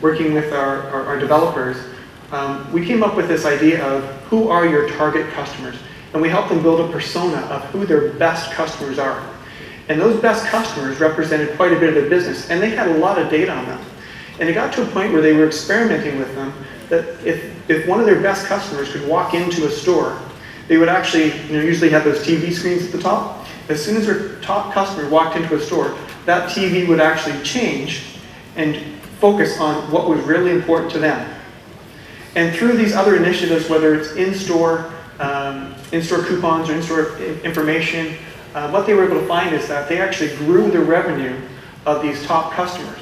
working with our developers, we came up with this idea of who are your target customers, and we helped them build a persona of who their best customers are. And those best customers represented quite a bit of their business, and they had a lot of data on them. And it got to a point where they were experimenting with them, that if one of their best customers could walk into a store, they would actually, usually have those TV screens at the top. As soon as their top customer walked into a store, that TV would actually change and focus on what was really important to them. And through these other initiatives, whether it's in-store coupons or in-store information, what they were able to find is that they actually grew the revenue of these top customers.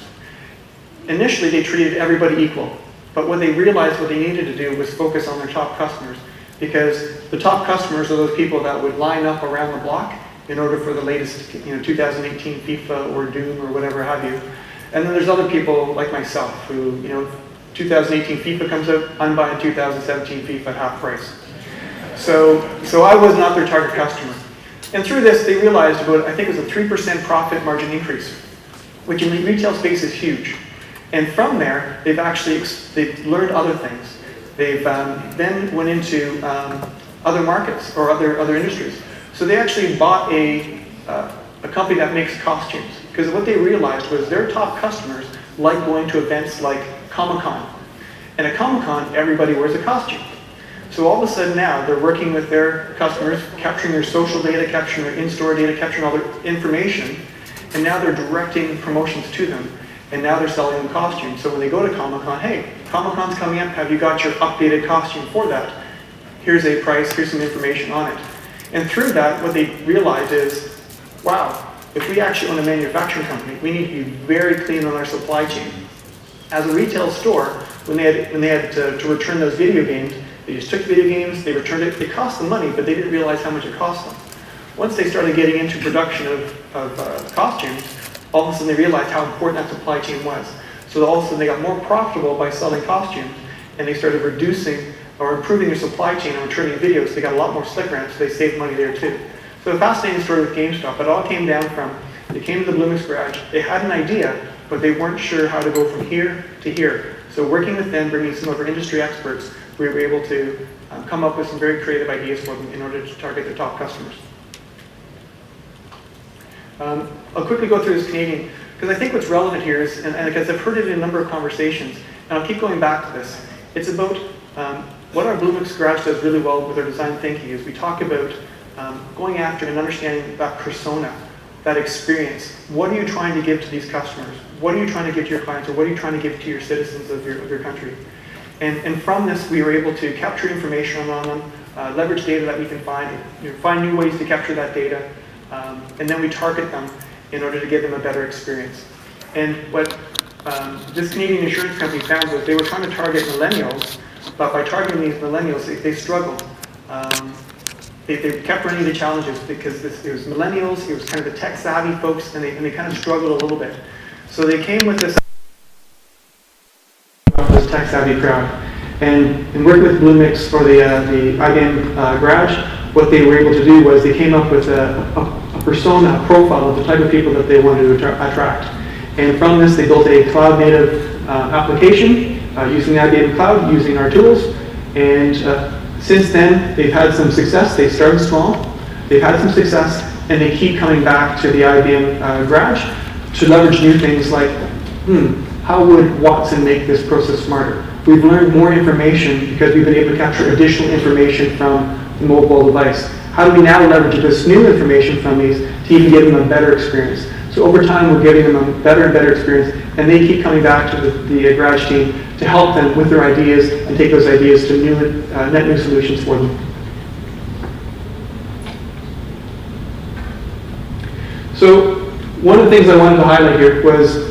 Initially, they treated everybody equal, but what they realized what they needed to do was focus on their top customers, because the top customers are those people that would line up around the block in order for the latest 2018 FIFA or Doom or whatever have you. And then there's other people like myself who, 2018 FIFA comes out, I'm buying 2017 FIFA at half price. So I was not their target customer. And through this, they realized about, I think it was a 3% profit margin increase, which in the retail space is huge. And from there, they've learned other things. They've then went into other markets or other industries. So they actually bought a company that makes costumes, because what they realized was their top customers like going to events like Comic-Con. And at Comic-Con, everybody wears a costume. So all of a sudden now, they're working with their customers, capturing their social data, capturing their in-store data, capturing all their information, and now they're directing promotions to them. And now they're selling them costumes. So when they go to Comic-Con, hey, Comic-Con's coming up, have you got your updated costume for that? Here's a price, here's some information on it. And through that, what they realized is, wow, if we actually own a manufacturing company, we need to be very clean on our supply chain. As a retail store, when they had to return those video games, they just took video games, they returned it. It cost them money, but they didn't realize how much it cost them. Once they started getting into production of costumes, all of a sudden they realized how important that supply chain was. So all of a sudden they got more profitable by selling costumes, and they started reducing or improving their supply chain and returning videos. They got a lot more stick ramps, so they saved money there too. So a fascinating story with GameStop. It all came down from, they came to the Bloomix garage, they had an idea, but they weren't sure how to go from here to here. So working with them, bringing some of our industry experts, we were able to come up with some very creative ideas for them in order to target their top customers. I'll quickly go through this Canadian, because I think what's relevant here is, and because I've heard it in a number of conversations, and I'll keep going back to this, it's about what our Bloomix Garage does really well with our design thinking is we talk about going after and understanding that persona, that experience. What are you trying to give to these customers? What are you trying to give to your clients, or what are you trying to give to your citizens of your country? And from this, we were able to capture information on them, leverage data that we can find, find new ways to capture that data, and then we target them in order to give them a better experience. And what this Canadian insurance company found was they were trying to target millennials, but by targeting these millennials, they struggled. They kept running into challenges because it was millennials, it was kind of the tech-savvy folks, and they kind of struggled a little bit. So they came with this tech-savvy crowd. And working with Bloomix for the IBM Garage, what they were able to do was they came up with a persona, a profile of the type of people that they wanted to attract. And from this, they built a cloud-native application using the IBM Cloud, using our tools. And since then, they've had some success. They started small, they've had some success, and they keep coming back to the IBM Garage to leverage new things like, how would Watson make this process smarter? We've learned more information because we've been able to capture additional information from the mobile device. How do we now leverage this new information from these to even give them a better experience? So over time, we're giving them a better and better experience, and they keep coming back to the Garage team to help them with their ideas and take those ideas to net new solutions for them. So one of the things I wanted to highlight here was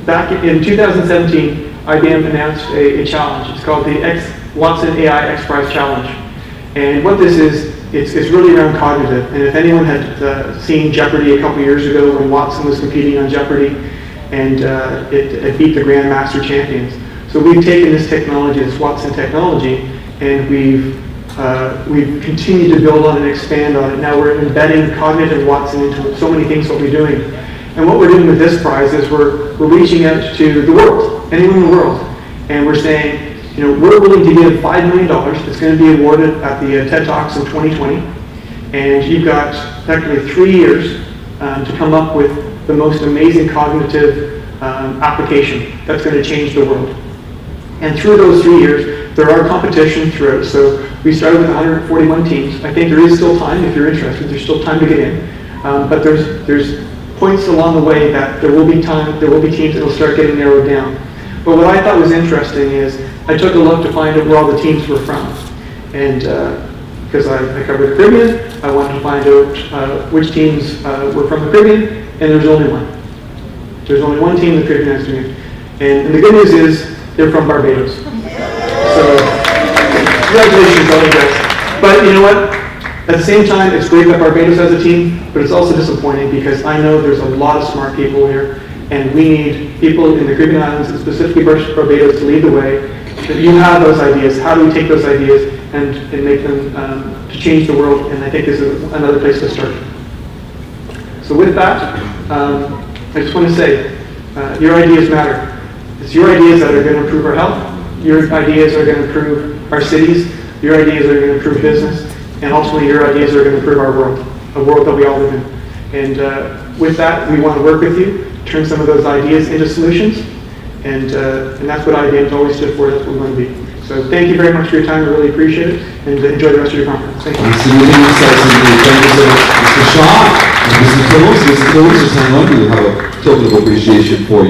back in 2017, IBM announced a challenge. It's called the Watson AI X Prize Challenge. And what this is, it's really around cognitive. And if anyone had seen Jeopardy a couple years ago when Watson was competing on Jeopardy, and it beat the Grandmaster champions. So we've taken this technology, this Watson technology, and we've continued to build on it and expand on it. Now we're embedding cognitive Watson into so many things what we're doing. And what we're doing with this prize is we're reaching out to the world, anyone in the world, and we're saying, we're willing to give $5 million. It's going to be awarded at the TED Talks in 2020, and you've got effectively 3 years to come up with the most amazing cognitive application that's going to change the world. And through those 3 years, there are competitions throughout. So we started with 141 teams. I think there is still time if you're interested. There's still time to get in. But there's points along the way that there will be time, there will be teams that will start getting narrowed down. But what I thought was interesting is I took a look to find out where all the teams were from. And because I covered the Caribbean, I wanted to find out which teams were from the Caribbean, and there's only one. There's only one team in the Caribbean that's doing it. And the good news is they're from Barbados. So congratulations, all you guys. But you know what? At the same time, it's great that Barbados has a team, but it's also disappointing because I know there's a lot of smart people here, and we need people in the Caribbean islands, and specifically Barbados, to lead the way. That you have those ideas. How do we take those ideas and make them to change the world? And I think this is another place to start. So with that, I just want to say, your ideas matter. It's your ideas that are going to improve our health. Your ideas are going to improve our cities. Your ideas are going to improve business. And ultimately, your ideas are going to improve our world, a world that we all live in. And with that, we want to work with you, turn some of those ideas into solutions. And that's what IBM's always stood for. That's what we want to be. So thank you very much for your time. I really appreciate it. And enjoy the rest of your conference. Thank you. Absolutely. Thank you so much, Mr. Shaw and Mr. Phillips. Mr. Phillips, just hang on. We have a token of appreciation for you.